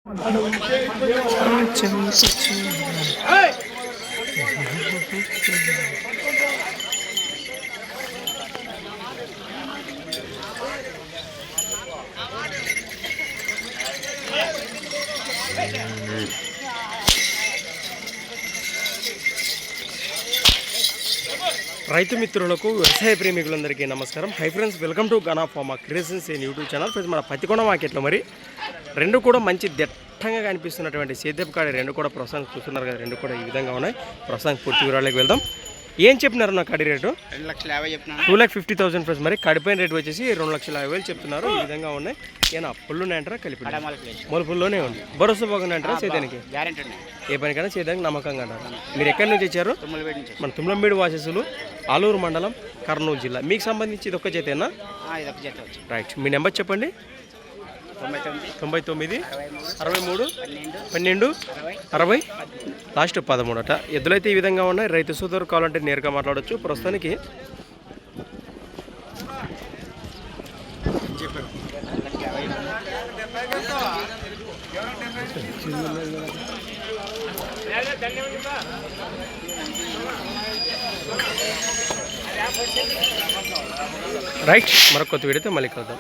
రైతు మిత్రులకు వ్యవసాయ ప్రేమికులందరికీ నమస్కారం. Hi friends, welcome to Gana pharma creations in YouTube channel. Friends, మన పత్తికొండ మార్కెట్లో మరి రెండు కూడా మంచి దట్టంగా కనిపిస్తున్నటువంటి సేద్యపు కాడి రెండు కూడా ప్రస్తుతానికి చూస్తున్నారు కదా, రెండు కూడా ఈ విధంగా ఉన్నాయి. ప్రస్తుతానికి పూర్తి వివరాలకు వెళ్దాం. ఏం చెప్పినారు నా కాడి రేటు? 2,50,000 ఫ్రెండ్స్. మరి కడిపోయిన రేటు వచ్చేసి 2,50,000 చెప్తున్నారు. ఈ విధంగా ఉన్నాయి. ఏనా పుల్లు ఉన్నాయంటారా? కలిపి మొలుపుల్లోనే ఉంది. భరోసా బాగున్నాయంటారా సేద్యానికి? ఏ పనికైనా సేద్యానికి నమ్మకంగా అంటారు. మీరు ఎక్కడి నుంచి వచ్చారు? మన తుమ్లంబేడు వాసస్సులు, ఆలూరు మండలం, కర్నూలు జిల్లా. మీకు సంబంధించి ఇది ఒక్క జతేనా? రైట్. మీ నెంబర్ చెప్పండి. 99 63 12 60 లాస్ట్ 13 అట. ఎద్దులైతే ఈ విధంగా ఉన్నాయి. రైతు సోదరు కావాలంటే నేరుగా మాట్లాడవచ్చు. ప్రస్తుతానికి రైట్. మరొక కొత్త వీడియోతో మళ్ళీ కలుద్దాం.